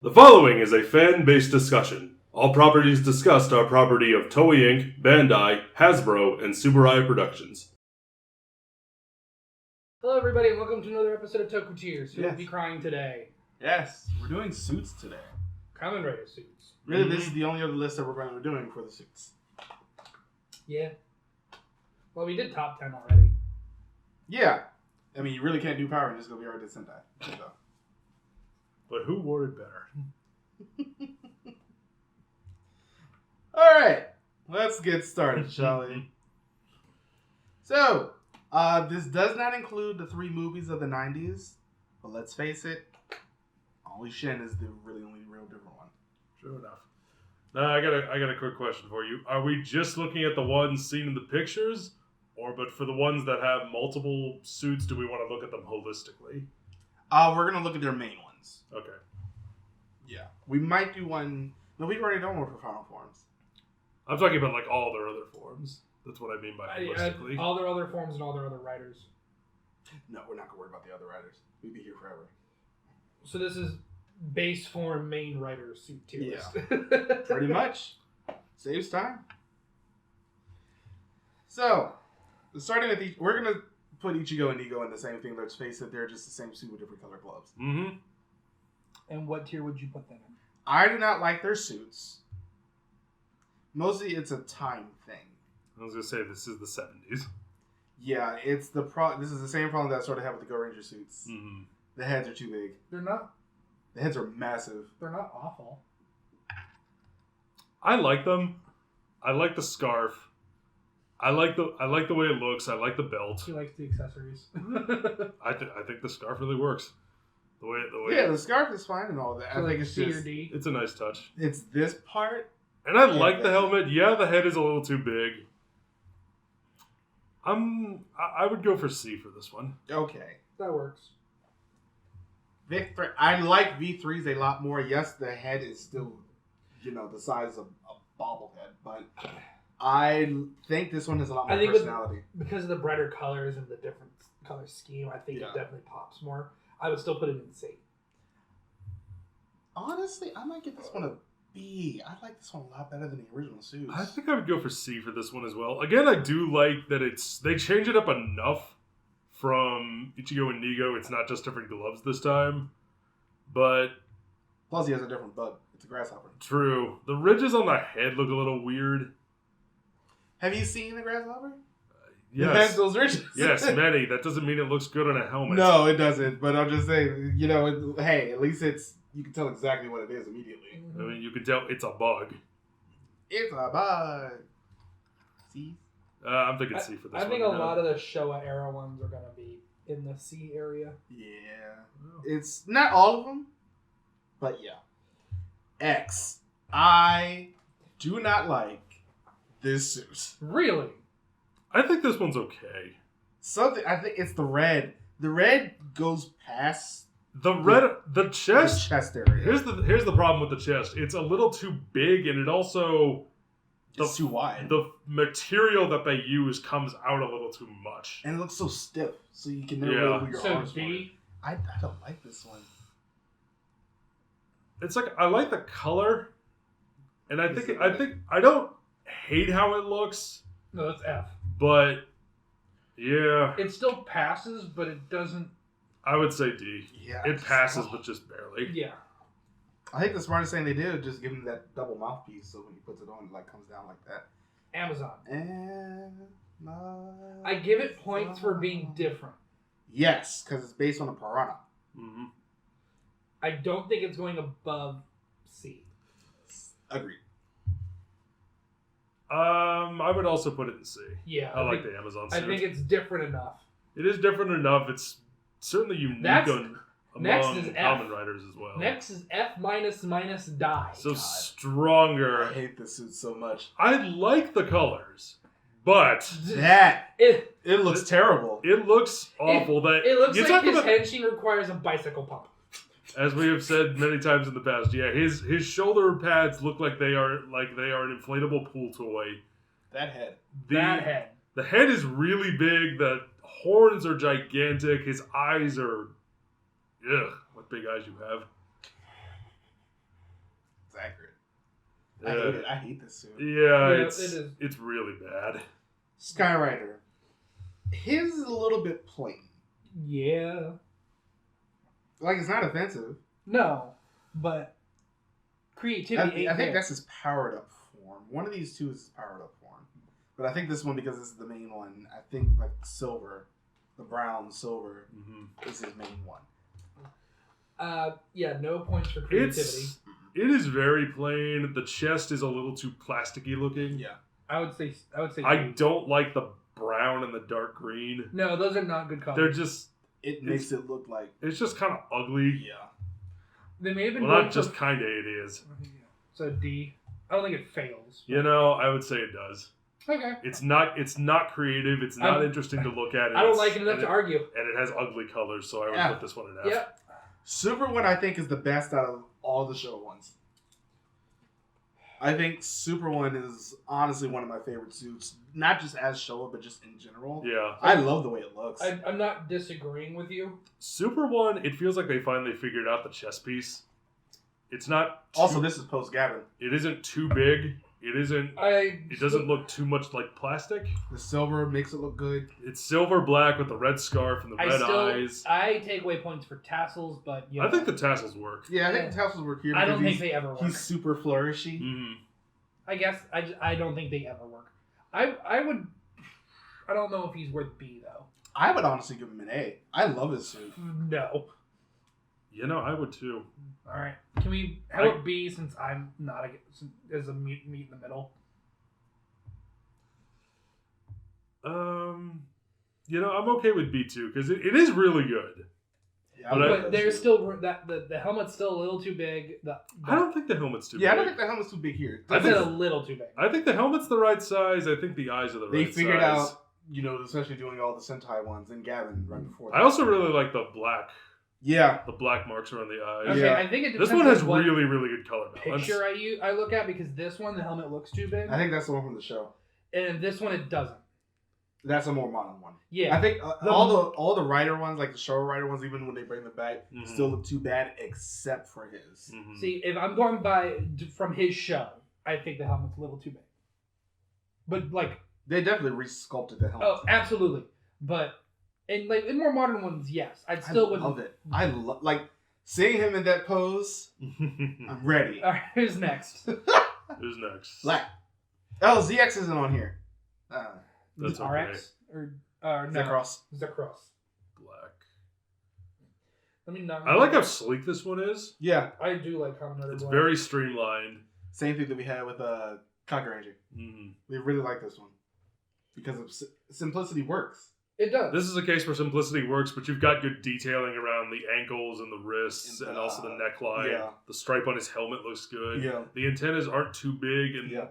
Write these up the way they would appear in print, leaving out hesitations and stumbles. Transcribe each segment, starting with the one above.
The following is a fan-based discussion. All properties discussed are property of Toei Inc., Bandai, Hasbro, and Subaraya Productions. Hello everybody and welcome to another episode of Tokutier. Who will Yes. be crying today? Yes, we're doing suits today. Kamen Rider Suits. Really, this is the only other list that we're going to be doing for the suits. Yeah. Well, we did top 10 already. Yeah. I mean, you really can't do Power Rangers because we already did Sentai. So. But who wore it better? Alright, let's get started, shall we? So, this does not include the 3 movies of the 90s, but let's face it, Only Shin is the really only real different one. True enough. Now, I got a quick question for you. Are we just looking at the ones seen in the pictures? But for the ones that have multiple suits, do we want to look at them holistically? We're going to look at their main ones. Okay. Yeah. We might do one... No, we've already done one for Final Forms. I'm talking about like all their other forms. That's what I mean by holistically. All their other forms and all their other writers. No, we're not going to worry about the other writers. We'd be here forever. So this is base form main rider suit tier list. Pretty much. Saves time. So, starting with we're going to put Ichigo and Nigo in the same thing. Let's face it, they're just the same suit with different color gloves. Mm-hmm. And what tier would you put them in? I do not like their suits. Mostly it's a time thing. I was going to say, this is the 70s. Yeah, it's this is the same problem that I sort of have with the Go Ranger suits. Mm-hmm. The heads are too big. They're not The heads are massive. awful. I like them. I like the scarf. I like the way it looks. I like the belt. He likes the accessories. I think the scarf really works. The way Yeah, the scarf is fine and all that. So I think it's C or just D. it's a nice touch. it's this part. And I like the helmet. Yeah, the head is a little too big. I would go for C for this one. Okay. That works. I like V3s a lot more. Yes, the head is still, the size of a bobblehead, but I think this one has a lot more personality. Because of the brighter colors and the different color scheme, I think it definitely pops more. I would still put it in C. Honestly, I might give this one a B. I like this one a lot better than the original suits. I think I would go for C for this one as well. Again, I do like that they change it up enough from Ichigo and Nigo. It's not just different gloves this time. But Plus, he has a different bug. It's a grasshopper. true. The ridges on the head look a little weird. Have you seen the grasshopper? Yes. It has those ridges. Yes, many. That doesn't mean it looks good on a helmet. No, it doesn't. But I'm just saying, hey, at least you can tell exactly what it is immediately. I mean, you can tell it's a bug. It's a bug. See? I'm thinking C for this one. I think a lot of the Showa era ones are going to be in the C area. Yeah. It's not all of them, but yeah. X. I do not like this suit. Really? I think this one's okay. I think it's the red. The red goes past The chest. the chest area. Here's the problem with the chest. It's a little too big, and it also It's too wide. The material that they use comes out a little too much. And it looks so stiff, so you can never Yeah. really move your So arms. D? I don't like this one. It's like I like the color, and I think I don't hate how it looks, No, that's F. but yeah, It still passes, but it doesn't... I would say D. Yeah, It passes, but just barely. Yeah. I think the smartest thing they did was just give him that double mouthpiece, so when he puts it on, it comes down like that. Amazon. And I give it points for being different. Yes, because it's based on a piranha. Mm-hmm. I don't think it's going above C. Agreed. I would also put it in C. Yeah. I like the Amazon suit. I think it's different enough. It is different enough. It's certainly unique Next among is F. Kamen Riders as well. Next is F minus die. So God. stronger. I hate this suit so much. I like the colors, but It It looks terrible. it looks awful. looks like talk his about- henshin requires a bicycle pump. As we have said many times in the past, yeah, his shoulder pads look like they are an inflatable pool toy. That head. That head. The head is really big. The horns are gigantic. His eyes are, ugh, what big eyes you have. I hate it. I hate this suit. Yeah, it it's is. it's really bad. Skyrider. His is a little bit plain. Yeah. Like, it's not offensive. No, but creativity. I think that's his powered up form. One of these two is his powered up form. But I think this one, because this is the main one, I think like silver, the brown silver, is his main one. Yeah, no points for creativity. It is very plain. The chest is a little too plasticky looking. Yeah. I would say. I don't like the brown and the dark green. No, those are not good colors. They're just. It makes it look like. It's just kind of ugly. Yeah. They may have been. Well, not just kind of. It is. So D. I don't think it fails. You know, I would say it does. Okay. It's not creative. It's not interesting to look at. I don't like it enough to argue. And it has ugly colors, so I would put this one in F. Yep. Super one, I think, is the best out of all the show ones. I think Super one is honestly one of my favorite suits, not just as Showa, but just in general. Yeah. I love the way it looks. I'm not disagreeing with you. Super one, it feels like they finally figured out the chest piece. It's not. Also, this is post Gavin. It isn't too big. It isn't. It doesn't look too much like plastic. The silver makes it look good. It's silver black with the red scarf and the red eyes. I take away points for tassels, but I think the tassels work. Yeah, I think the tassels work here. I don't think they ever work. He's super flourishy. Mm-hmm. I guess I don't think they ever work. I don't know if he's worth B though. I would honestly give him an A. I love his suit. No. You know, I would too. All right. Can we? How about B? Since I'm not as a meet in the middle. You know, I'm okay with B too because it is really good. Yeah, but there's still that the helmet's still a little too big. I don't think the helmet's too big. Yeah, I don't think the helmet's too big here. I said a little too big. I think the helmet's the right size. I think the eyes are the right size. They figured out, you know, especially doing all the Sentai ones and Gavin right before that. I also really like the black. Yeah. The black marks around the eyes. Okay, Yeah. I think it depends This one has on what really, really good color balance. picture I look at, because this one the helmet looks too big, I think that's the one from the show. and this one it doesn't. That's a more modern one. Yeah, I think all the Rider ones, like the Showa Rider ones, even when they bring them back, Mhm. still look too bad except for his. Mhm. See, if I'm going by from his show, I think the helmet's a little too big. But like, They definitely re-sculpted the helmet. oh, absolutely. But in more modern ones, yes, I wouldn't. love it. I love like seeing him in that pose. I'm ready. All right, who's next? Who's next? Black. Oh, ZX isn't on here. That's okay. RX or no? Zekros. Zekros. Black. Let me not. I like how sleek this one is. Yeah. I do like Kamen Rider It's Black. very streamlined. Same thing that we had with Conquer Ranger. Mm-hmm. We really like this one because of simplicity works. It does. This is a case where simplicity works, but you've got good detailing around the ankles and the wrists and also the neckline. yeah. The stripe on his helmet looks good. Yeah. The antennas aren't too big and Yeah.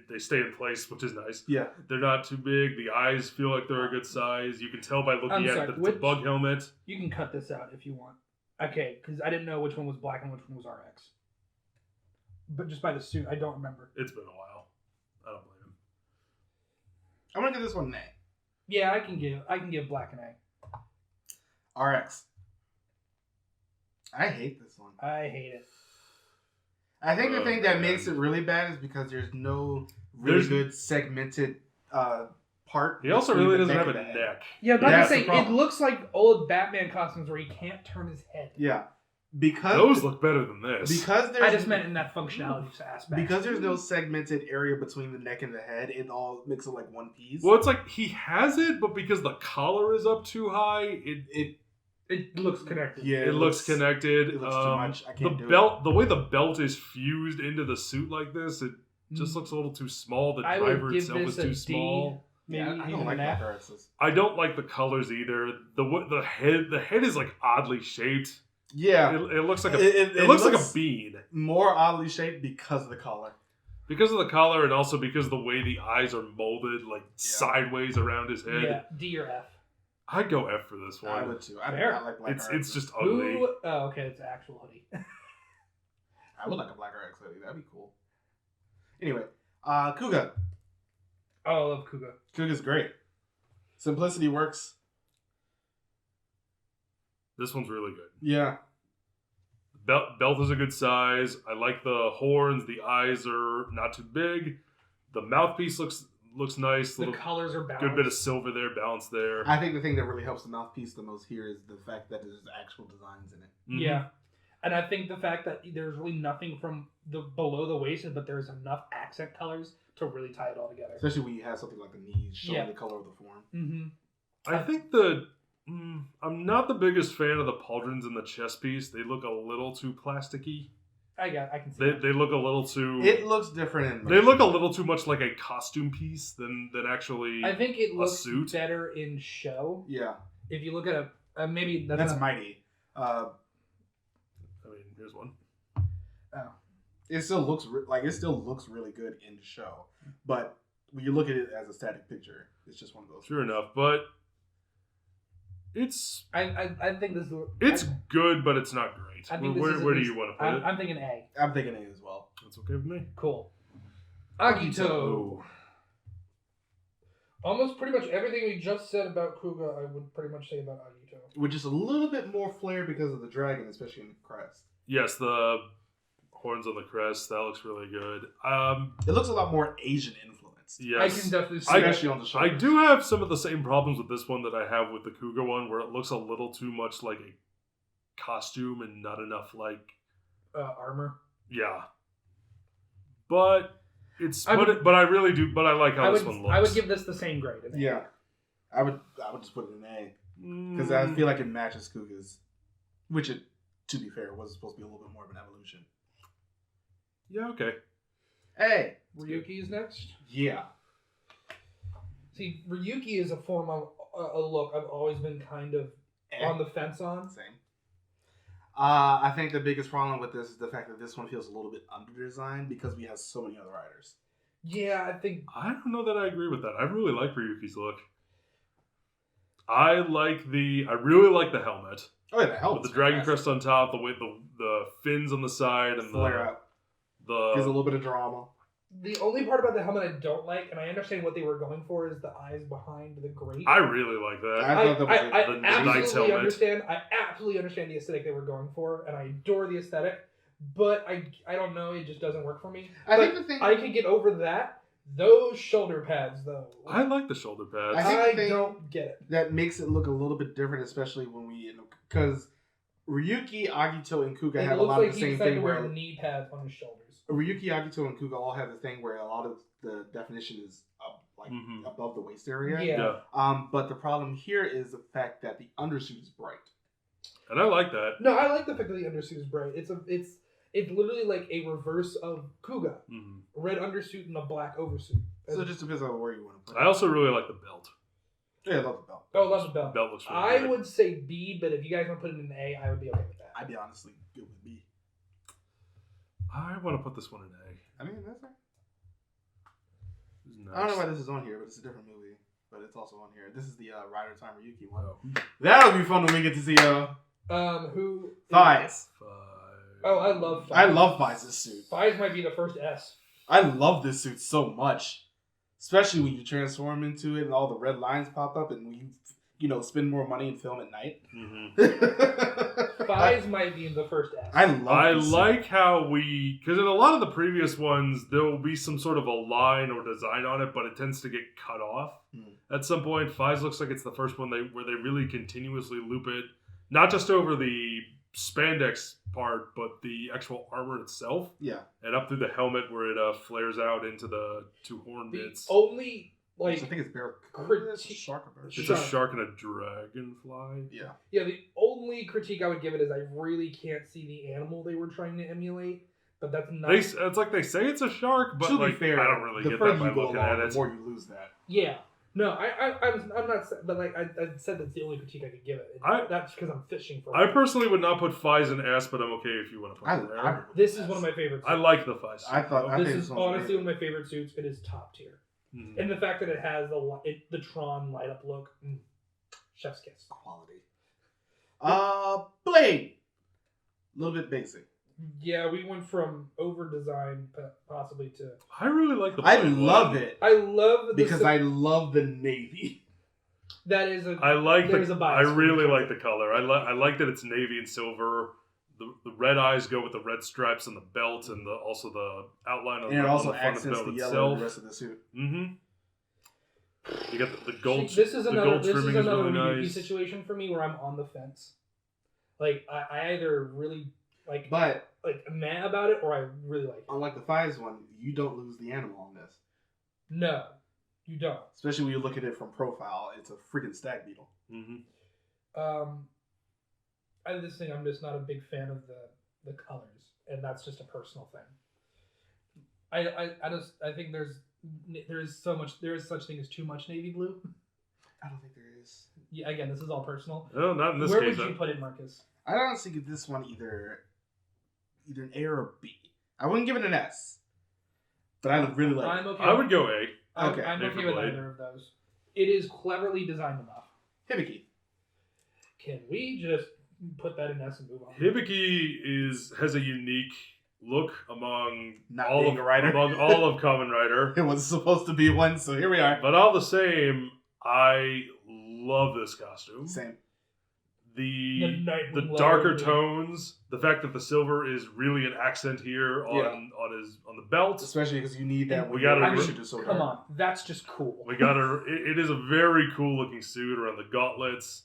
they stay in place, which is nice. Yeah. They're not too big. The eyes feel like they're a good size. You can tell by looking at it that it's a bug helmet. You can cut this out if you want. Okay, because I didn't know which one was black and which one was RX. But just by the suit, I don't remember. It's been a while. I don't blame him. I'm gonna give this one an A. Yeah, I can give black an A. RX. I hate this one. I hate it. I think the thing that man. makes it really bad is because there's no really good segmented part. He also between really the doesn't have a and the head. neck. Yeah, but That's I'm the saying it problem. looks like old Batman costumes where he can't turn his head. Yeah, because Those look better than this. because there's I just meant in that functionality aspect. because there's no segmented area between the neck and the head. It all makes it like one piece. Well, it's like he has it, but because the collar is up too high, it looks connected. Yeah, it looks connected. It looks too much. I can't the do belt, the way the belt is fused into the suit like this, it just looks a little too small. The I would driver give itself this is a too D. small. Maybe Yeah, I even don't like an F. Black RXs. I don't like the colors either. The head is like oddly shaped. Yeah, It looks like It looks like a looks bean more oddly shaped because of the collar. because of the collar and also because of the way the eyes are molded like sideways around his head. Yeah, D or F. I'd go F for this one. I would too. I do Fair. not like Black RXs. It's just ugly. Who? Oh, okay, it's an actual hoodie. I would like a Black RX hoodie. That'd be cool. Anyway, Kuga. Oh, I love Kuga. Kuga's great. Simplicity works. This one's really good. Yeah. belt is a good size. I like the horns. The eyes are not too big. The mouthpiece looks nice. The colors are balanced. Good bit of silver there, balance there. I think the thing that really helps the mouthpiece the most here is the fact that there's actual designs in it. Mm-hmm. Yeah. And I think the fact that there's really nothing from the below the waist, but there's enough accent colors to really tie it all together. Especially when you have something like the knees showing the color of the form. Mm-hmm. I think I'm not the biggest fan of the pauldrons in the chest piece. They look a little too plasticky. I can see that. They look a little too... It looks different. They look a little too much like a costume piece than actually I think it looks suit. better in show. Yeah. If you look at maybe that's mighty. I mean, here's one. Oh. It still looks really good in the show, but when you look at it as a static picture, it's just one of those. Sure enough, but it's... I think this. It's good, but it's not great. I think where do you want to put it? I'm thinking A. I'm thinking A as well. That's okay with me. Cool. Agito. Almost pretty much everything we just said about Kuga, I would pretty much say about Agito. With just a little bit more flair because of the dragon, especially in the crest. Yes, the horns on the crest, that looks really good. It looks a lot more Asian influenced. Yes. I can definitely see especially on the I shoulders. do have some of the same problems with this one that I have with the Kuga one, where it looks a little too much like a costume and not enough like armor. Yeah. But I really do. But I like how this one looks. I would give this the same grade. Yeah, I would just put it in A because I feel like it matches Kuga's, which it, to be fair, was supposed to be a little bit more of an evolution. Yeah. Okay. A. Ryuki is next. Yeah. See, Ryuki is a form of a look I've always been kind of on the fence on. Same. I think the biggest problem with this is the fact that this one feels a little bit under-designed because we have so many other riders. Yeah, I think... I don't know that I agree with that. I really like Ryuki's look. I really like the helmet. Oh yeah, the helmet. With the dragon crest on top, the fins on the side, and flare up. Gives a little bit of drama. The only part about the helmet I don't like, and I understand what they were going for, is the eyes behind the grate. I really like that. I thought that was the knight's helmet. I absolutely understand the aesthetic they were going for, and I adore the aesthetic. But I don't know, it just doesn't work for me. I think the thing I can get over that. Those shoulder pads, though. I like the shoulder pads. I don't get it. That makes it look a little bit different, especially when because Ryuki, Agito, and Kuga have a lot of the same thing where knee pads on his shoulders. Ryuki, Agito, and Kuga all have the thing where a lot of the definition is up, above the waist area. Yeah. But the problem here is the fact that the undersuit is bright. And I like that. No, I like the fact that the undersuit is bright. It's literally like a reverse of Kuga. Mm-hmm. Red undersuit and a black oversuit. So it just depends on where you want to put it. I also really like the belt. Yeah, I love the belt. Oh, love the belt. Belt looks really I good. would say B, but if you guys want to put it in A, I would be okay with that. I'd be honestly good with B. I want to put this one in A. I mean, that's right. Nice. I don't know why this is on here, but it's a different movie. But it's also on here. This is the Rider Time Ryuki one. Oh. That'll be fun when we get to see Who? Thighs. Oh, I love Thighs. I love Thighs' suit. Thighs might be the first S. I love this suit so much. Especially when you transform into it and all the red lines pop up and when you spend more money and film at night. Mm-hmm. Thighs might be the first S. I like how because in a lot of the previous ones, there will be some sort of a line or design on it, but it tends to get cut off at some point. Thighs looks like it's the first one where they really continuously loop it, not just over the spandex part, but the actual armor itself. Yeah. And up through the helmet where it flares out into the two horn bits. Only, I think it's it's a shark. It's a shark and a dragonfly. Yeah. Yeah, the only critique I would give it is I really can't see the animal they were trying to emulate, but that's not... It's like they say it's a shark, but to be fair, I don't really get that by looking at it. The more you lose that. Yeah. No, I'm not, but I said that's the only critique I could give it. That's because I'm fishing for it. I personally would not put Thighs in S, but I'm okay if you want to put it there. This is one of my favorite suits. I like the Thighs. This is honestly one of my favorite suits. It is top tier. Mm-hmm. And the fact that it has the Tron light up look, chef's kiss. Quality. Blade. A little bit basic. Yeah, we went from over design possibly to. I really like the. I love it. I love because I love the navy. That is a. I like there's the. A bias I really like the color. I like that it's navy and silver. the red eyes go with the red stripes on the belt, and also the outline on And it on also the front of the accents belt the yellow itself. in the rest of the suit. Mm-hmm. You got the gold. See, this is the another gold trimming is really Ryuki nice. situation for me where I'm on the fence. Like I either really But mad about it or I really like it. unlike the Fives one, you don't lose the animal on this. No, you don't. Especially when you look at it from profile, it's a freaking stag beetle. Mm-hmm. I just think I'm just not a big fan of the colors, and that's just a personal thing. I think there is such thing as too much navy blue. I don't think there is. Yeah, again, this is all personal. No, not in this Where case. would you put it, Marcus? I honestly give this one either an A or a B. I wouldn't give it an S, but I would really like I'm it. okay. I would go A. I'm Okay. okay with either of those. It is cleverly designed enough. Hibiki. Can we just put that in S and move on? Hibiki has a unique look among Not all being of a writer. among all of Kamen Rider. It was supposed to be one, so here we are. But all the same, I love this costume. Same. The Nightwing darker leather. tones, the fact that the silver is really an accent here on the belt. Especially because you need that. We when gotta your re- suit is so Come dark. on, that's just cool. We got it is a very cool looking suit around the gauntlets.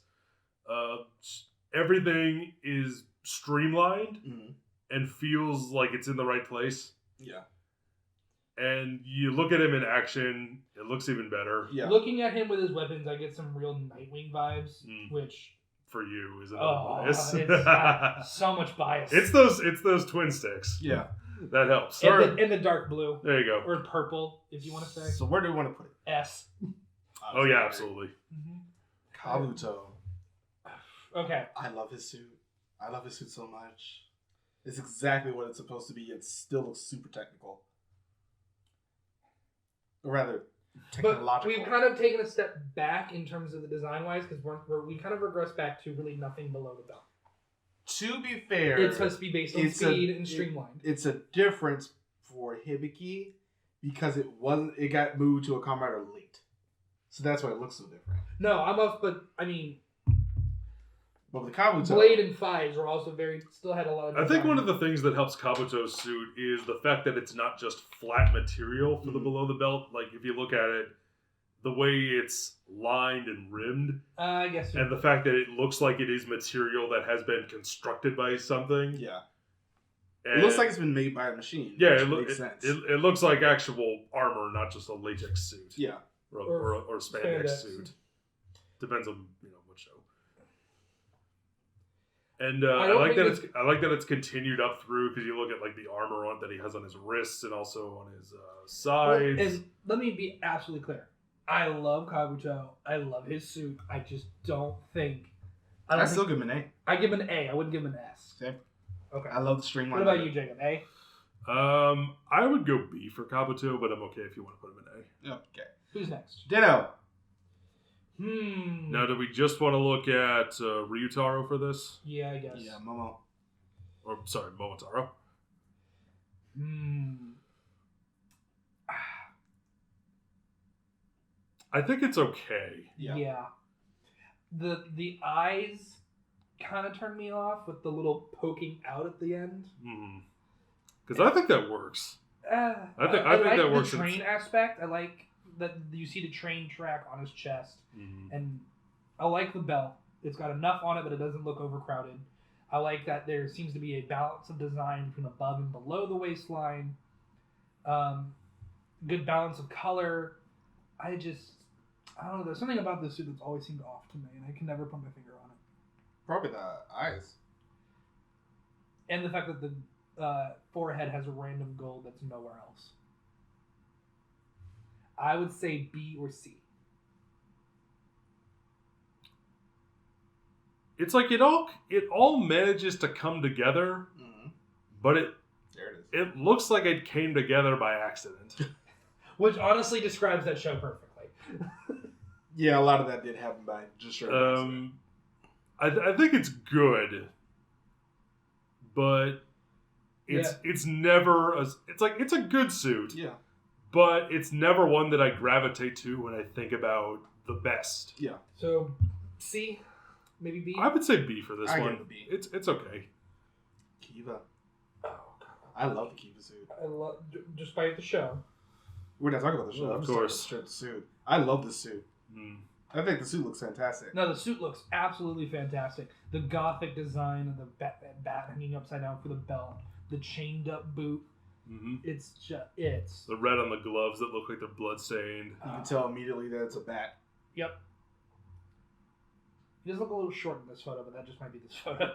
Everything is streamlined Mhm. and feels like it's in the right place. Yeah. And you look at him in action, it looks even better. Yeah. Looking at him with his weapons, I get some real Nightwing vibes, which For you is another bias. it's so much bias. It's those twin sticks. Yeah. That helps. in the dark blue There you go. or purple, if you want to say So where do we want to put it? S. Oh yeah, absolutely. Kabuto. Okay. I love his suit. I love his suit so much. It's exactly what it's supposed to be. It still looks super technical. Or rather, But technological. we've kind of taken a step back in terms of the design wise because we kind of regressed back to really nothing below the belt. To be fair, It's supposed to be based on it's speed and streamlined. It's a difference for Hibiki because it got moved to a Kamen Rider late. So that's why it looks so different. No, I'm off, but I mean, But with Kabuto, Blade and Fives were also still had a lot of I think design. one of the things that helps Kabuto's suit is the fact that it's not just flat material for the Mhm. below the belt. Like if you look at it, the way it's lined and rimmed, I guess. and the fact that it looks like it is material that has been constructed by something. yeah, And it looks like it's been made by a machine. yeah, which makes sense. it looks like actual armor, not just a latex suit. Yeah, or spandex spandex. suit. Depends on what show. And I I don't like that think I like that it's continued up through because you look at like the armor that he has on his wrists and also on his sides. And let me be absolutely clear. I love Kabuto. I love his suit. I just don't think. I still give him an A. I give him an A. I wouldn't give him an S. Same. Okay. I love the streamline. What about you, Jacob? A? I would go B for Kabuto, but I'm okay if you want to put him in A. Okay. Who's next? Ditto. Now, do we just want to look at Ryutaro for this? Yeah, I guess. Yeah, Momo. Or, sorry, Momotaro. I think it's okay. Yeah. The eyes kind of turned me off with the little poking out at the end. Because I think that works. I think like that works. The train aspect. I like that you see the train track on his chest, and I like the belt. It's got enough on it, but it doesn't look overcrowded. I like that there seems to be a balance of design between above and below the waistline. Good balance of color. I don't know. There's something about this suit that's always seemed off to me, and I can never put my finger on it. Probably the eyes. And the fact that the forehead has a random gold that's nowhere else. I would say B or C. It's like it all manages to come together, but There it is. it looks like it came together by accident. Which honestly describes that show perfectly. Yeah, a lot of that did happen by just straight accident. I think it's good, but it's never it's a good suit. Yeah. But it's never one that I gravitate to when I think about the best. Yeah. So C, maybe B. I would say B for this I one. give it a B. It's okay. Kiva. Oh, God. I love the Kiva suit. I love, despite the show. We're not talking about the show. Well, I'm of just course. talking about the suit. I love this suit. Mm. I think the suit looks fantastic. No, the suit looks absolutely fantastic. The gothic design of the bat hanging upside down for the belt, the chained up boot. Mm-hmm. It's just The red on the gloves that look like they're bloodstained. You can tell immediately that it's a bat. Yep. He does look a little short in this photo, but that just might be this photo.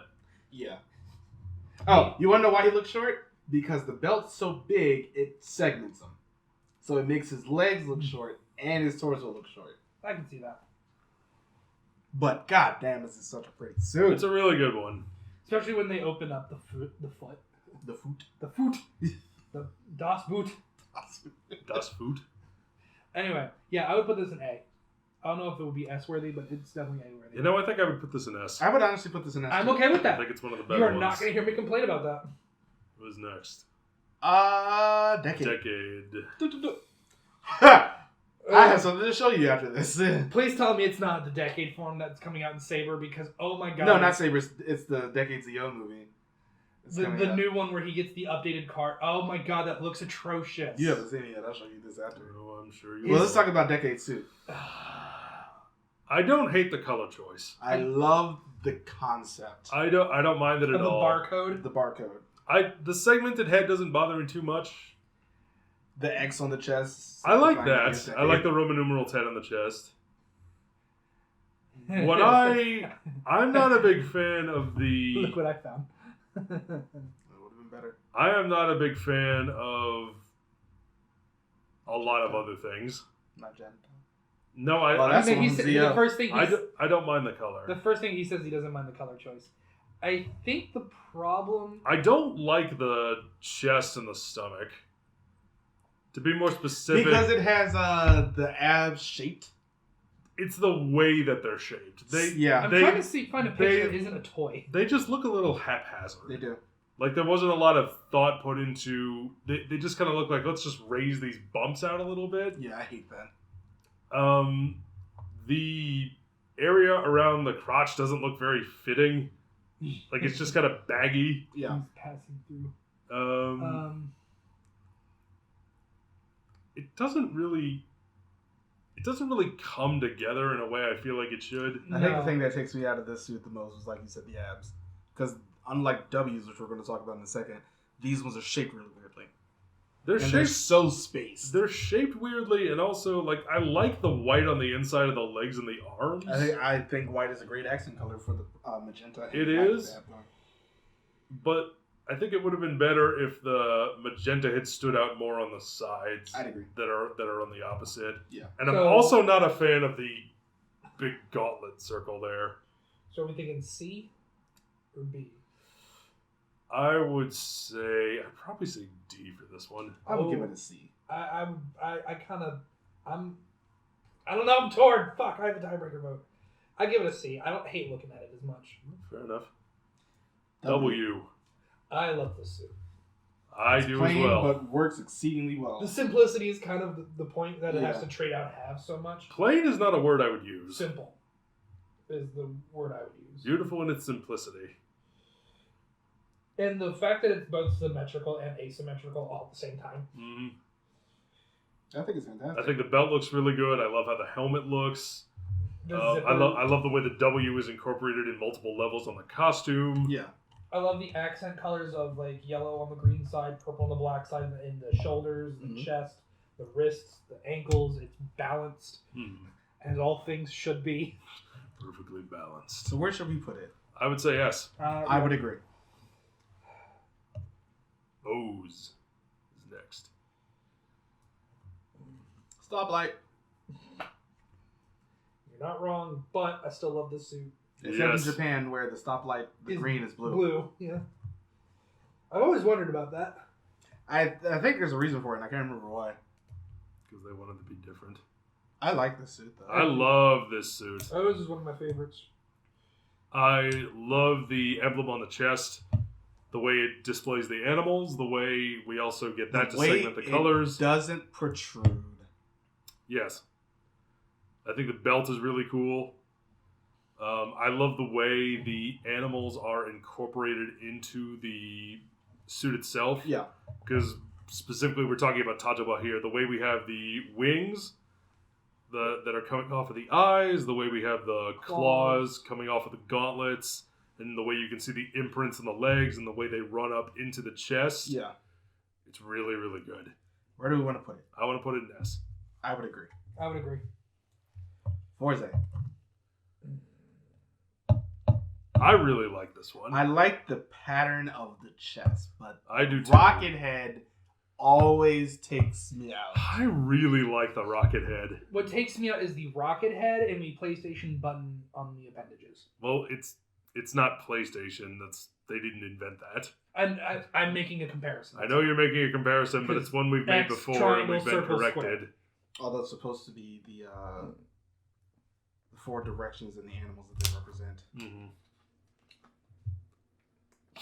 Yeah. Oh, you want to know why he looks short? Because the belt's so big, it segments him. So it makes his legs look short and his torso look short. I can see that. But goddamn, this is such a pretty suit. It's a really good one. Especially when they open up the foot. The foot. The foot. The Das Boot. Das Food. Anyway, yeah, I would put this in A. I don't know if it would be S worthy, but it's definitely A worthy. You know, I think I would put this in S. I would honestly put this in S. I'm okay with I that. think it's one of the better You are ones. not going to hear me complain about that. Who's next? Decade. Decade. I have something to show you after this. Please tell me it's not the Decade form that's coming out in Saber, because oh my god. No, not Saber. It's the Decades of Yo movie. It's The coming out. new one where he gets the updated card. Oh my god, that looks atrocious. You haven't seen it yet. I'll show you this after. Oh, I'm sure you Well, will. let's talk about Decade suit. I don't hate the color choice. I love the concept. I don't mind it Of at the all. barcode. The barcode. The segmented head doesn't bother me too much. The X on the chest. I like signifying that. Decade. I like the Roman numeral 10 on the chest. I'm not a big fan of the. Look what I found. That would have been better. I am not a big fan of a lot of other things. Magenta. No, Well, that's the one from first thing I don't mind the color. the first thing he says he doesn't mind the color choice. I think the problem. I don't like the chest and the stomach. To be more specific, Because it has the abs shaped. it's the way that they're shaped. Yeah, I'm they- trying to find a picture that they- isn't a toy. They just look a little haphazard. they do. Like there wasn't a lot of thought put into. They just kind of look like, let's just raise these bumps out a little bit. Yeah, I hate that. The area around the crotch doesn't look very fitting. Like it's just kind of baggy. Yeah. He's passing through. It doesn't really come together in a way I feel like it should. I think the thing that takes me out of this suit the most is, like you said, the abs. Because unlike W's, which we're going to talk about in a second, these ones are shaped really weirdly. They're And shaped. they're so spaced. They're shaped weirdly, and also like I like the white on the inside of the legs and the arms. I think white is a great accent color for the magenta. It is. But I think it would have been better if the magenta had stood out more on the sides. I'd agree. That are on the opposite. Yeah. And I'm So- also not a fan of the big gauntlet circle there. So are we thinking C or B? I would say I'd probably say D for this one. I would give it a C. I don't know. I'm torn. Fuck. I have a tiebreaker vote. I give it a C. I don't hate looking at it as much. Fair enough. W. W. I love this suit. I It's do plain, as well. but works exceedingly well. The simplicity is kind of the point that it has Yeah. to trade out halves so much. Plain is not a word I would use. Simple is the word I would use. Beautiful in its simplicity. And the fact that it's both symmetrical and asymmetrical all at the same time. Mm-hmm. I think it's fantastic. I think the belt looks really good. I love how the helmet looks. The I zipper- love the way the W is incorporated in multiple levels on the costume. Yeah. I love the accent colors of like yellow on the green side, purple on the black side, in the shoulders, the Mhm. chest, the wrists, the ankles. It's balanced, Hmm. as all things should be. Perfectly balanced. So where should we put it? I would say yes. I would agree. O's is next. Stoplight. You're not wrong, but I still love this suit. Except Yes. in Japan, where the stoplight, the Is green is blue. Blue, yeah. I've always wondered about that. I think there's a reason for it, and I can't remember why. Because they wanted to be different. I like this suit, though. I love this suit. O's is one of my favorites. I love the emblem on the chest. The way it displays the animals. The way we also get that to segment the colors. It doesn't protrude. Yes. I think the belt is really cool. I love the way the animals are incorporated into the suit itself. Yeah. Because specifically we're talking about Tajaba here. The way we have the wings that are coming off of the eyes, the way we have the claws coming off of the gauntlets, and the way you can see the imprints on the legs and the way they run up into the chest. Yeah. It's really, really good. Where do we want to put it? I want to put it in S. I would agree. I would agree. Forza. I really like this one. I like the pattern of the chest, but I do too. Rocket Head always takes me out. I really like the rocket head. What takes me out is the rocket head and the PlayStation button on the appendages. Well, it's not PlayStation. They didn't invent that. I'm making a comparison. I know you're making a comparison, but it's one we've made before and we've been corrected. Square. Although it's supposed to be the 4 directions and the animals that they represent. Mm-hmm.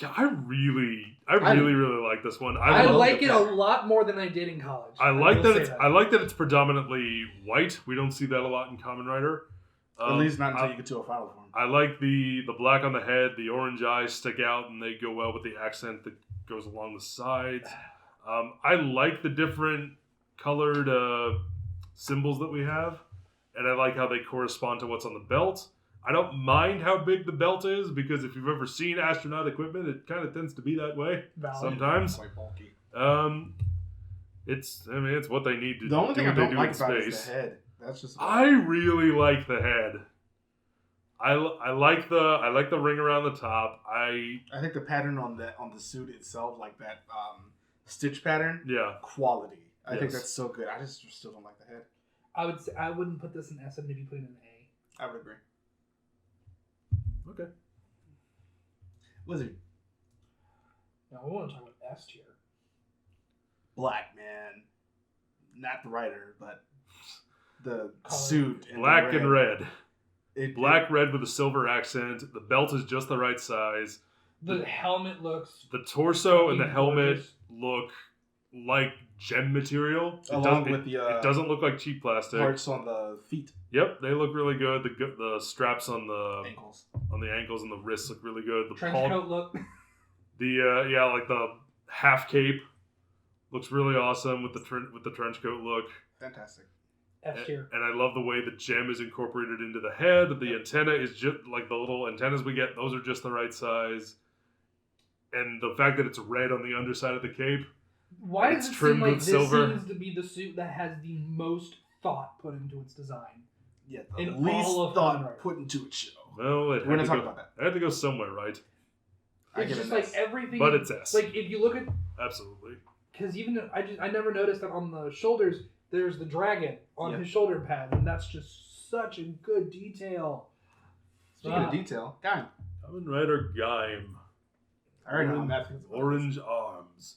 Yeah, I really like this one. I like it a lot more than I did in college. I like that it's predominantly white. We don't see that a lot in Kamen Rider. At least not until you get to a final form. I like the black on the head, the orange eyes stick out, and they go well with the accent that goes along the sides. I like the different colored symbols that we have, and I like how they correspond to what's on the belt. I don't mind how big the belt is, because if you've ever seen astronaut equipment, it kind of tends to be that way sometimes. Quite bulky. It's what they need to do. The only thing I don't like about it space. is the head. That's just. I really like the head. I like the ring around the top. I think the pattern on the suit itself, like that stitch pattern. Yeah. Quality. I think that's so good. I just still don't like the head. I would say I wouldn't put this in S. I'd maybe put it in an A. I would agree. Okay. Wizard. No, we want to talk about S tier. Black man, not the writer, but the Color. suit. Black and red. Red with a silver accent. The belt is just the right size. The helmet looks. The torso and the helmet gorgeous. look like gem material. It doesn't look like cheap plastic. Parts on the feet. Yep, they look really good. The straps on the ankles, and the wrists look really good. The trench coat look. Like the half cape looks really awesome with the trench coat look. Fantastic. F tier. And I love the way the gem is incorporated into the head. The antenna is just like the little antennas we get. Those are just the right size. And the fact that it's red on the underside of the cape. Why does it seem like this silver. seems to be the suit that has the most thought put into its design? Yeah, in least all of thought put into its show. Well, we're gonna talk about that. It had to go somewhere, right? It's just like everything. But it's S. Like if you look at absolutely. Because even I never noticed that on the shoulders there's the dragon on his shoulder pad, and that's just such a good detail. Speaking of detail, Gaim. Kamen Rider Gaim. I already know that. Orange arms.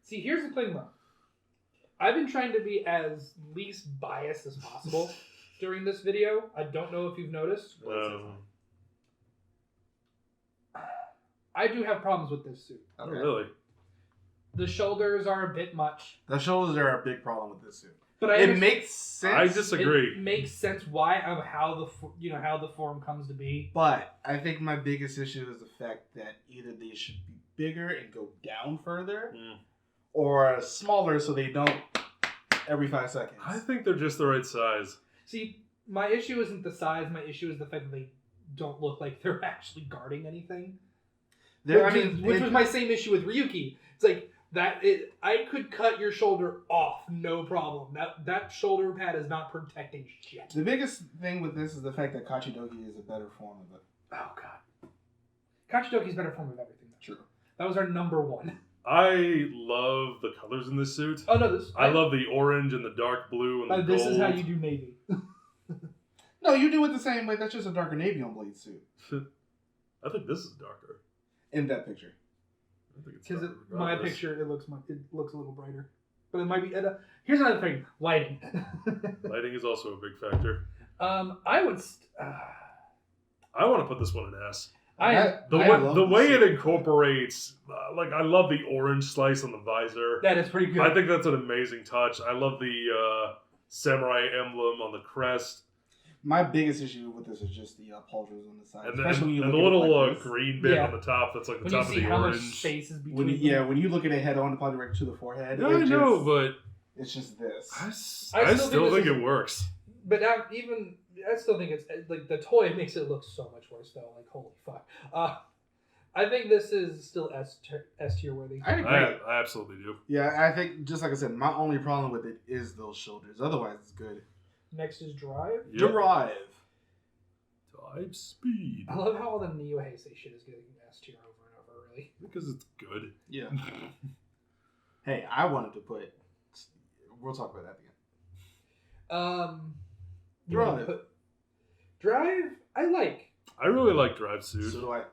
See, here's the thing though. I've been trying to be as least biased as possible during this video. I don't know if you've noticed. I do have problems with this suit. Okay. Oh, really? The shoulders are a bit much. The shoulders are a big problem with this suit. But it makes sense. I disagree. It makes sense why of how the form comes to be. But I think my biggest issue is the fact that either they should be bigger and go down further, or smaller so they don't every 5 seconds. I think they're just the right size. See, my issue isn't the size. My issue is the fact that they don't look like they're actually guarding anything. Which was my same issue with Ryuki. It's like I could cut your shoulder off, no problem. That shoulder pad is not protecting shit. The biggest thing with this is the fact that Kachidoki is a better form of it. Oh god, Kachidoki's better form of everything. True. That was our number one. I love the colors in this suit. Oh no, I love the orange and the dark blue and the gold. This is how you do navy. No, you do it the same way. That's just a darker navy on Blade suit. I think this is darker. In that picture. Because my picture, it looks a little brighter. But it might be... here's another thing. Lighting. Lighting is also a big factor. I would... I want to put this one in S. The way it incorporates... I love the orange slice on the visor. That is pretty good. I think that's an amazing touch. I love the samurai emblem on the crest. My biggest issue with this is just the pauldrons on the side, And especially when you the look little at it like green bit Yeah. on the top that's like the When top you of see the how much orange. space is between when you, them. when you look at it head on, probably right to the forehead. Yeah, I know, but it's just this. I I still still think think it works. But I still think it's like the toy makes it look so much worse though. Like holy fuck. I think this is still S tier worthy. I agree. I absolutely do. Yeah, I think just like I said, my only problem with it is those shoulders. Otherwise, it's good. Next is Drive. Yep. Drive. Type speed. I love how all the Neo Heisei shit is getting S tier over and over. Really. Because it's good. Yeah. Hey, I wanted to put. We'll talk about that at the end. You wanna Drive. put- Drive. I like. I really like Drive Suit. So do I.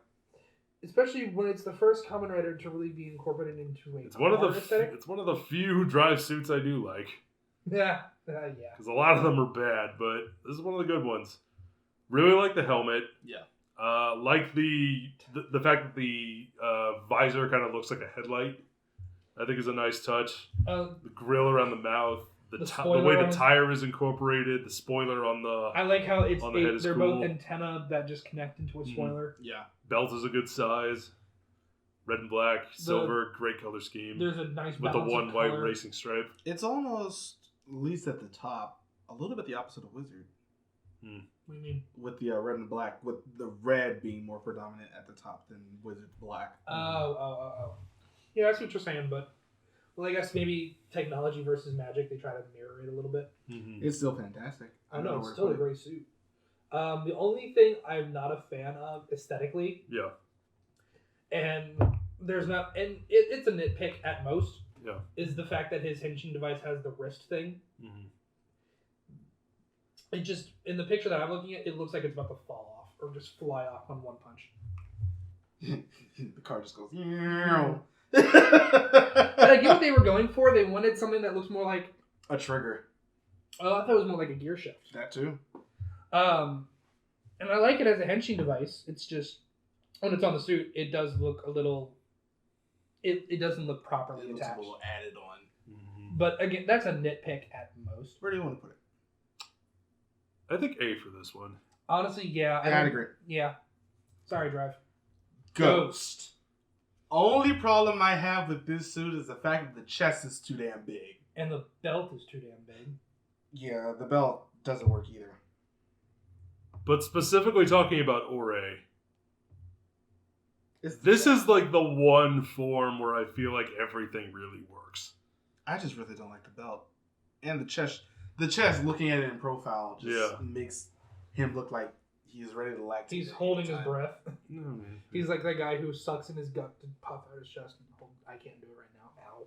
Especially when it's the first Kamen Rider to really be incorporated into a It's one of art the aesthetic. it's one of the few Drive Suits I do like. Yeah. Because a lot of them are bad, but this is one of the good ones. Really like the helmet. Yeah. Like the fact that the visor kind of looks like a headlight. I think is a nice touch. The grill around the mouth, the way spoiler the on- tire is incorporated, the spoiler on the I like how it's on the head is they're cool. both antenna that just connect into a spoiler. Yeah. belt is a good size. Red and black, silver, great color scheme. There's a nice with the balance one of white color. racing stripe. It's almost, at least at the top, a little bit the opposite of Wizard. What do you mean? With the red and black, with the red being more predominant at the top than Wizard black. Oh. Yeah, I see what you're saying, but well, I guess maybe technology versus magic, they try to mirror it a little bit. Mm-hmm. It's still fantastic. I know, it's where to still a put it. great suit. The only thing I'm not a fan of aesthetically, Yeah. and there's not, and it's a nitpick at most, Yeah. is the fact that his hinging device has the wrist thing. Mm-hmm. It just, in the picture that I'm looking at, it looks like it's about to fall off or just fly off on one punch. The car just goes. But I get what they were going for. They wanted something that looks more like, A trigger. oh, I thought it was more like a gear shift. That too. And I like it as a henshin device. It's just when it's on the suit, it does look a little. It doesn't look properly It looks attached. a little added on. Mm-hmm. But again, that's a nitpick at most. Where do you want to put it? I think A for this one. Honestly, yeah. I'd don't- agree. Yeah. Sorry, Drive. Ghost. Only problem I have with this suit is the fact that the chest is too damn big. And the belt is too damn big. Yeah, the belt doesn't work either. But specifically talking about Ore, It's the this chest. is like the one form where I feel like everything really works. I just really don't like the belt. And the chest. The chest, looking at it in profile, just makes him look like he's ready to lactate. He's at holding any his time. breath. No, man. He's like that guy who sucks in his gut to puff out his chest. And hold, I can't do it right now. Ow.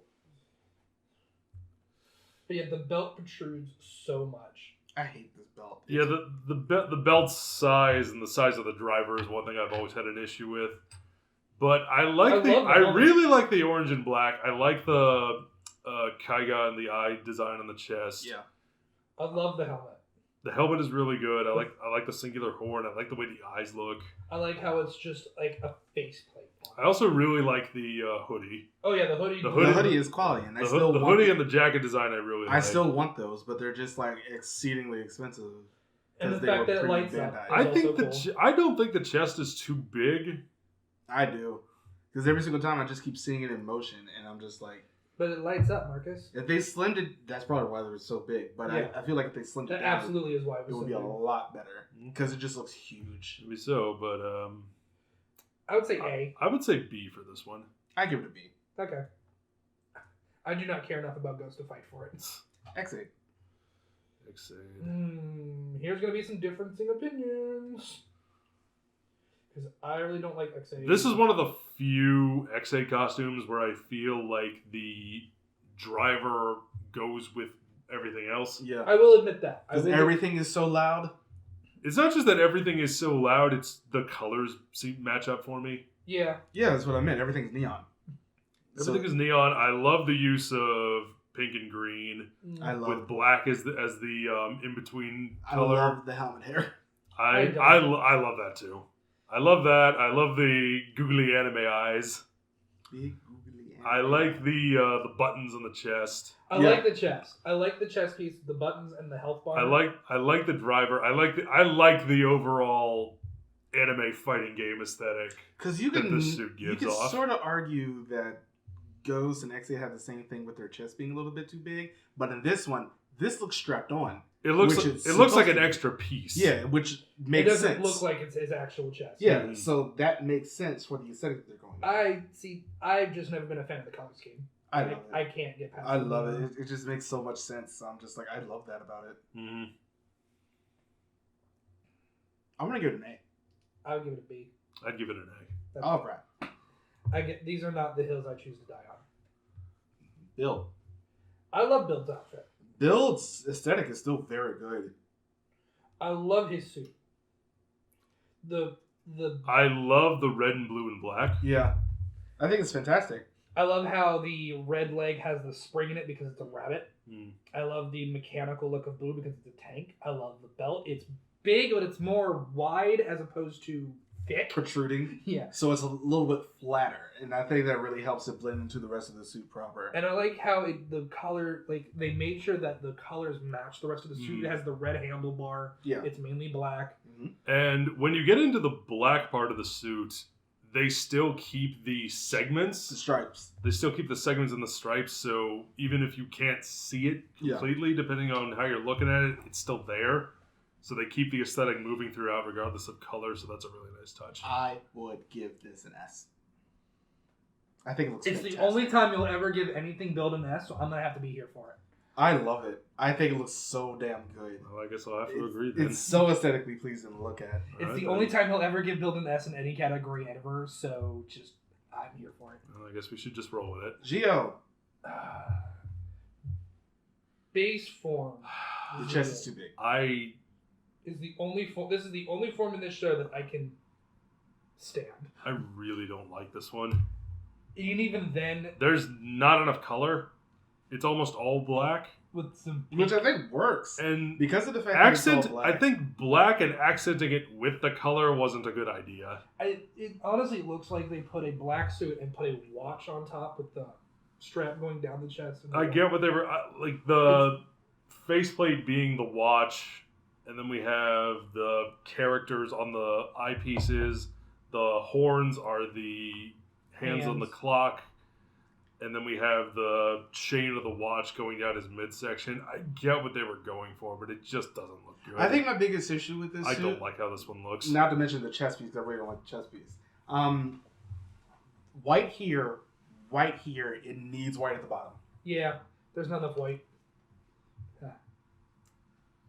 But yeah, the belt protrudes so much. I hate this belt. Yeah, the belt's size and the size of the driver is one thing I've always had an issue with. But I love the I helmet. really like the orange and black. I like the Kaiga and the eye design on the chest. Yeah. I love the helmet. The helmet is really good. I like the singular horn. I like the way the eyes look. I like how it's just like a faceplate. I also really like the hoodie. Oh yeah, the hoodie. The The hoodie- hoodie is quality, and I The, still the want hoodie it. and the jacket design I really like. I still want those, but they're just like exceedingly expensive. and the 'cause they fact were that it pretty lights up. Bandai. I is think also the cool. I don't think the chest is too big. I do, because every single time I just keep seeing it in motion, and I'm just like, But it lights up, Marcus. if they slimmed it, that's probably why they were so big. But Yeah. I feel like if they slimmed it That down, absolutely is why it it was would so be a big. lot better because it just looks huge. Maybe so, but I would say A. I would say B for this one. I give it a B. Okay. I do not care enough about Ghost to fight for it. X8. Exade. Here's gonna be some differencing opinions. Because I really don't like X8. This is one of the few X8 costumes where I feel like the driver goes with everything else. Yeah. I will admit that. Because everything is so loud. It's not just that everything is so loud, it's the colors match up for me. Yeah. Yeah, that's what I meant. Everything's neon. Everything is neon. I love the use of pink and green I love. with black as the in between I color. love the helmet hair. I love that too. I love that. I love the googly anime eyes. Big googly I like the buttons on the chest. I like the chest. I like the chest piece, the buttons, and the health bar. I like the driver. I like the overall anime fighting game aesthetic. Because you that can this suit gives off. sort of argue that Ghost and X8 have the same thing with their chest being a little bit too big, but in this one, this looks strapped on. It looks like an extra piece. Yeah, which makes sense. It doesn't look like it's his actual chest. Yeah, so that makes sense for the aesthetic that they're going with. I've just never been a fan of the color scheme. I love it. I can't get past it. I love it. It just makes so much sense. So I'm just like, I love that about it. Mm-hmm. I'm going to give it an A. I would give it a B. I'd give it an A. All right. These are not the hills I choose to die on. Build. I love Bill's outfit. Build's aesthetic is still very good. I love his suit. I love the red and blue and black. Yeah. I think it's fantastic. I love how the red leg has the spring in it because it's a rabbit. Mm. I love the mechanical look of blue because it's a tank. I love the belt. It's big, but it's more wide as opposed to thick. Protruding. Yeah. So it's a little bit flatter. And I think that really helps it blend into the rest of the suit proper. And I like how the color, like, they made sure that the colors match the rest of the suit. It has the red handlebar. Yeah. It's mainly black. Mm-hmm. And when you get into the black part of the suit, they still keep the segments. The stripes. They still keep the segments and the stripes, so even if you can't see it completely, depending on how you're looking at it, it's still there. So they keep the aesthetic moving throughout regardless of color, so that's a really nice touch. I would give this an S. I think it looks It's fantastic. the only time you'll ever give anything build an S, so I'm going to have to be here for it. I love it. I think it looks so damn good. Well, I guess I'll have to agree then. It's so aesthetically pleasing to look at. It's the only time he'll ever give build an S in any category ever, so just, I'm here for it. Well, I guess we should just roll with it. Geo. Base form. The chest is too big. This is the only form in this show that I can stand. I really don't like this one. And even then, There's not enough color. It's almost all black. with some pink, Which I think works. And Because of the fact that it's all black. I think black and accenting it with the color wasn't a good idea. it honestly looks like they put a black suit and put a watch on top with the strap going down the chest. And I get what they were like, the faceplate being the watch, and then we have the characters on the eyepieces. The horns are the hands on the clock. And then we have the chain of the watch going down his midsection. I get what they were going for, but it just doesn't look good. I think my biggest issue with this I suit, don't like how this one looks. not to mention the chest piece, because I really don't like the chest piece. White here, it needs white at the bottom. Yeah, there's not enough white.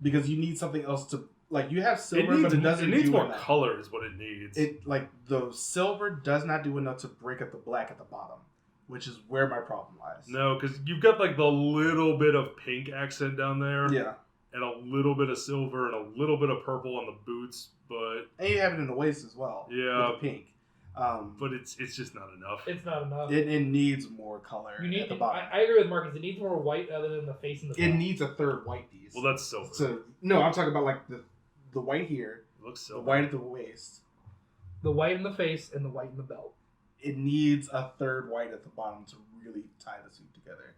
Because you need something else to, like, you have silver, It but it doesn't needs do more enough. color is what it needs. The silver does not do enough to break up the black at the bottom, which is where my problem lies. No, because you've got like the little bit of pink accent down there. Yeah. And a little bit of silver and a little bit of purple on the boots, but... And you have it in the waist as well. Yeah. With the pink. But it's just not enough. It's not enough. It needs more color at the bottom. I agree with Marcus. It needs more white other than the face and the It back. needs a third white piece. Well, that's silver. So no, I'm talking about like the white here, It looks the silver. white at the waist. The white in the face and the white in the belt. It needs a third white at the bottom to really tie the suit together.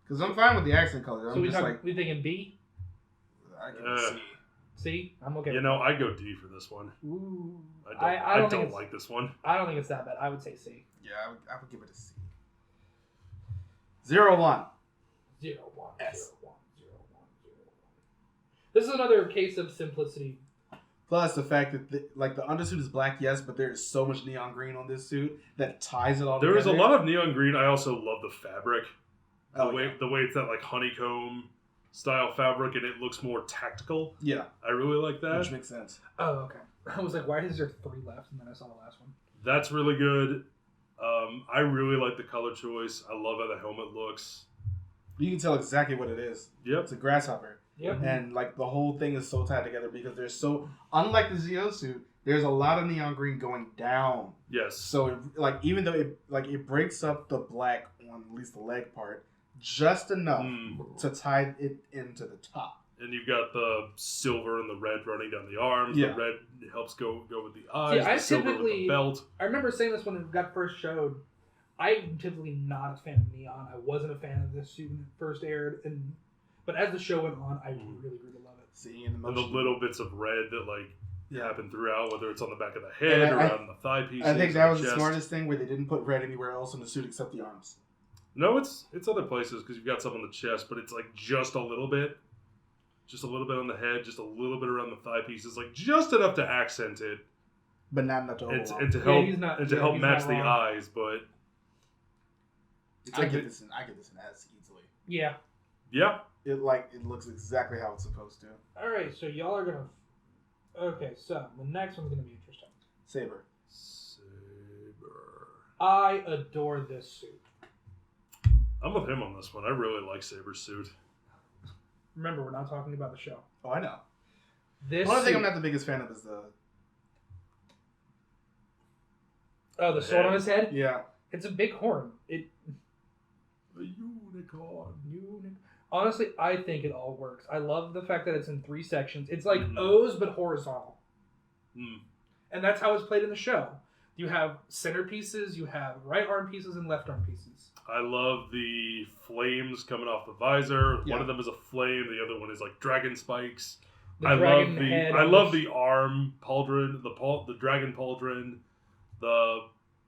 Because I'm fine with the accent colors. So I'm just we thinking B? I can see. C? I'm okay. You know, I'd go D for this one. Ooh. I don't like this one. I don't think it's that bad. I would say C. Yeah, I would give it a C. 0-1. 0-1. S. 0-1. 0-1. 0-1. This is another case of simplicity. Plus the fact that the undersuit is black, yes, but there is so much neon green on this suit that ties it all together. There is a lot of neon green. I also love the fabric. The way it's that like honeycomb style fabric, and it looks more tactical. Yeah. I really like that. Which makes sense. Oh, okay. I was like, why is there 3 left? And then I saw the last one. That's really good. I really like the color choice. I love how the helmet looks. You can tell exactly what it is. Yep. It's a grasshopper. Yep. And like the whole thing is so tied together because there's so, unlike the Zio suit, there's a lot of neon green going down. Yes. So even though it breaks up the black on at least the leg part just enough to tie it into the top. And you've got the silver and the red running down the arms. Yeah. The red helps go with the eyes. I the silver with typically the belt. I remember saying this when it got first showed. I'm typically not a fan of neon. I wasn't a fan of this suit when it first aired, but as the show went on, I really love it. Seeing the And the little bits of red that happen throughout, whether it's on the back of the And head or on the thigh pieces. I think that was the chest. smartest thing, where they didn't put red anywhere else in the suit except the arms. No, it's other places because you've got some on the chest, but it's like just a little bit. Just a little bit on the head, just a little bit around the thigh pieces, like just enough to accent it. But not enough to overwhelm. And to help match the eyes, but I get this in S easily. Yeah. Yeah. It looks exactly how it's supposed to. All right, so y'all are gonna. Okay, so the next one's gonna be interesting. Saber. I adore this suit. I'm with him on this one. I really like Saber's suit. Remember, we're not talking about the show. Oh, I know. This One thing I'm not the biggest fan of is the... Oh, the sword on his head? Yeah. It's a big horn. The unicorn. Honestly, I think it all works. I love the fact that it's in 3 sections. It's like O's, but horizontal. And that's how it's played in the show. You have center pieces, you have right arm pieces, and left arm pieces. I love the flames coming off the visor. Yeah. One of them is a flame. The other one is like dragon spikes. The I dragon love the arm pauldron, the dragon pauldron. The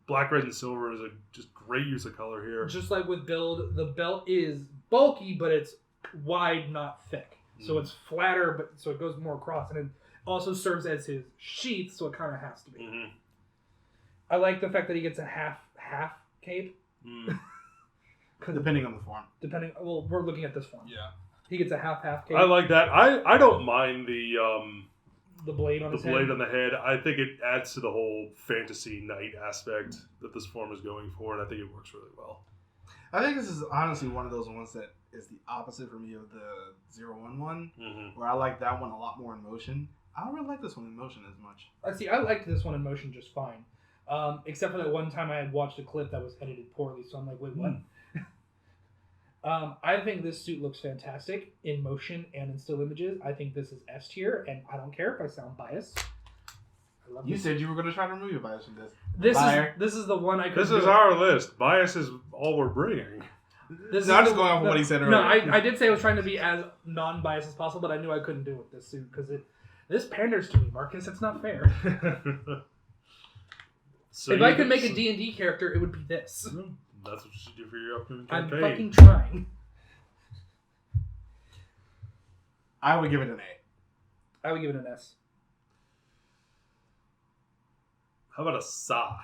black, red, and silver is a just great use of color here. Just like with build, the belt is bulky, but it's wide, not thick. So it's flatter, but so it goes more across, and it also serves as his sheath, so it kind of has to be. Mm-hmm. I like the fact that he gets a half cape. Depending on the form. Well, we're looking at this form. Yeah. He gets a half cape. I like that. I don't mind the blade on his head. The blade on the head. I think it adds to the whole fantasy knight aspect that this form is going for, and I think it works really well. I think this is honestly one of those ones that is the opposite for me of the 0-1 one, where I like that one a lot more in motion. I don't really like this one in motion as much. I liked this one in motion just fine. Except for that one time I had watched a clip that was edited poorly, so I'm like, wait, what? I think this suit looks fantastic in motion and in still images. I think this is S tier, and I don't care if I sound biased. I love You said you were going to try to remove your bias from this. This is the one I could This is our list. Bias is all we're bringing. I'm just going off of what he said earlier. No, I did say I was trying to be as non-biased as possible, but I knew I couldn't do it with this suit because this panders to me, Marcus. It's not fair. So if I could make a D&D character, it would be this. That's what you should do for your upcoming I'm campaign. fucking trying. I would give it an A. I would give it an S. How about a saw?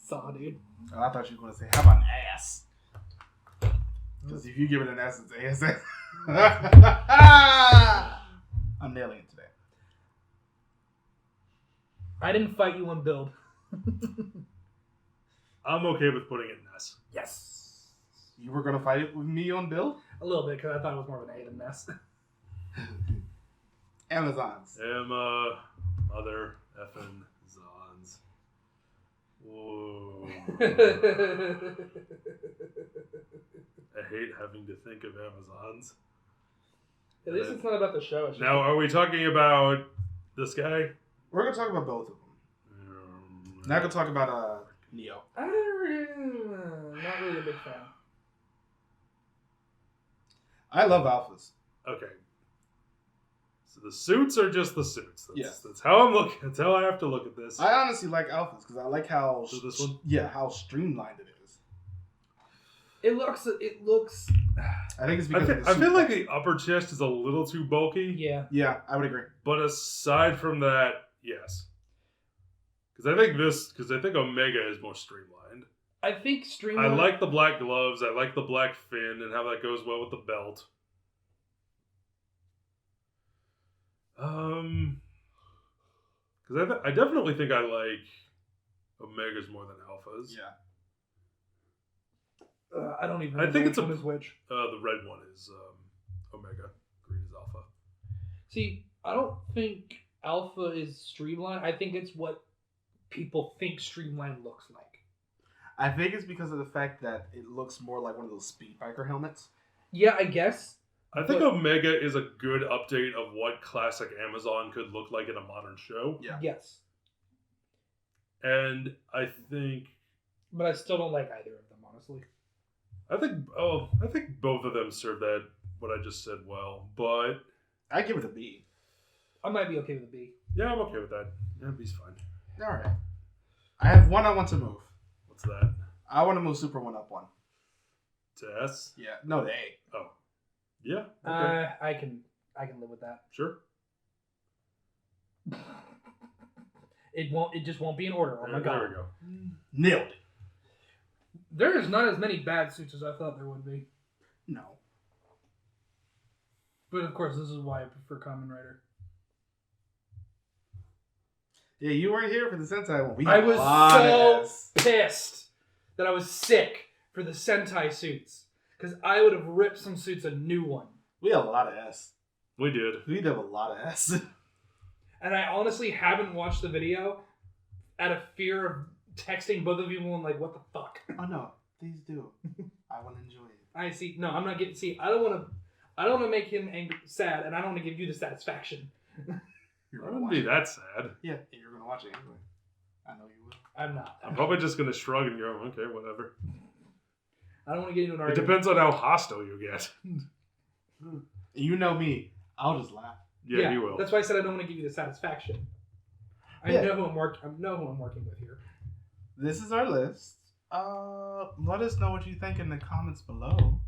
Saw, dude. Oh, I thought you were going to say, how about an ass? Because if you give it an S, it's ASS. I'm nailing it today. I didn't fight you on build. I'm okay with putting it in S. Yes. You were going to fight it with me on build? A little bit, because I thought it was more of an A than an S. Amazons. Emma, mother, effing Zons. Whoa. I hate having to think of Amazons. At least it's not about the show. Now, are we talking about this guy? We're going to talk about both of them. Now going to talk about Neo. I'm not really a big fan. I love alphas. Okay. So the suits are just the suits. Yes. That's how I'm looking. That's how I have to look at this. I honestly like alphas because I like how... So this one? Yeah, how streamlined it is. It looks... I think it's because of the I suit feel like the upper chest is a little too bulky. Yeah. Yeah, I would agree. But aside from that, yes. Because I think Omega is more streamlined. I think streamlined... I like the black gloves. I like the black fin and how that goes well with the belt. Because I definitely think I like Omegas more than Alphas. Yeah. I don't even know I think which one is which. The red one is Omega. Green is Alpha. See, I don't think Alpha is streamlined. I think it's what people think streamlined looks like. I think it's because of the fact that it looks more like one of those speed biker helmets. Yeah, I guess. I think Omega is a good update of what classic Amazon could look like in a modern show. Yeah. Yes. And I think... But I still don't like either of them, honestly. I think both of them serve that, what I just said, well. But... I give it a B. I might be okay with a B. Yeah, I'm okay with that. Yeah, B's fine. All right. I have one I want to move. What's that? I want to move Super 1 up 1. To S? Yeah. No, to A. Oh. Yeah. Okay. I can live with that. Sure. It just won't be in order. Oh my god. There we go. Nailed it. There is not as many bad suits as I thought there would be. No. But of course, this is why I prefer Kamen Rider. Yeah, you weren't here for the Sentai one. I was so pissed that I was sick for the Sentai suits. Because I would have ripped some suits a new one. We had a lot of S. We did. We did have a lot of S. And I honestly haven't watched the video out of fear of texting both of you and like, what the fuck? Oh no, please do. I want to enjoy it. I see. No, I'm not getting. See, I don't want to make him angry, sad, and I don't want to give you the satisfaction. You're I gonna wouldn't watch be it. that sad. Yeah, you're gonna watch it anyway. I know you will. I'm not. I'm probably just going to shrug and go, okay, whatever. I don't want to get into an It argument. depends on how hostile you get. You know me. I'll just laugh. Yeah, you will. That's why I said I don't want to give you the satisfaction. I know who I'm working with here. This is our list. Let us know what you think in the comments below.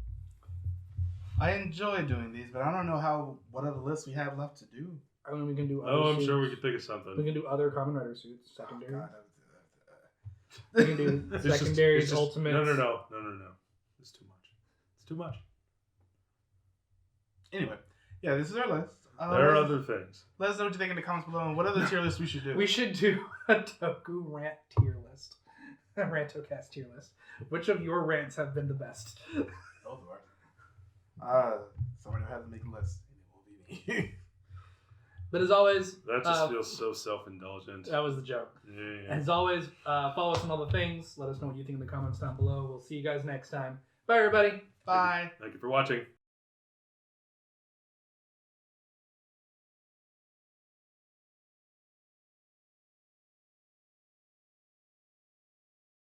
I enjoy doing these, but I don't know what other lists we have left to do. I mean, we can do. Other I'm suits. sure we could think of We something. can do other Kamen Rider suits, secondary. Oh, God. We can do It's just- secondaries, it's just- ultimates. No. It's too much. It's too much. Anyway, yeah, this is our list. There are other things. Let us know what you think in the comments below and what other tier lists we should do. We should do a Toku rant tier list. A Rantocast tier list. Which of your rants have been the best? Both are. Somebody will have to make a list. And it will be me. But as always, That just feels so self-indulgent. that was the joke. Yeah. As always, follow us on all the things. Let us know what you think in the comments down below. We'll see you guys next time. Bye, everybody. Bye. Thank you for watching.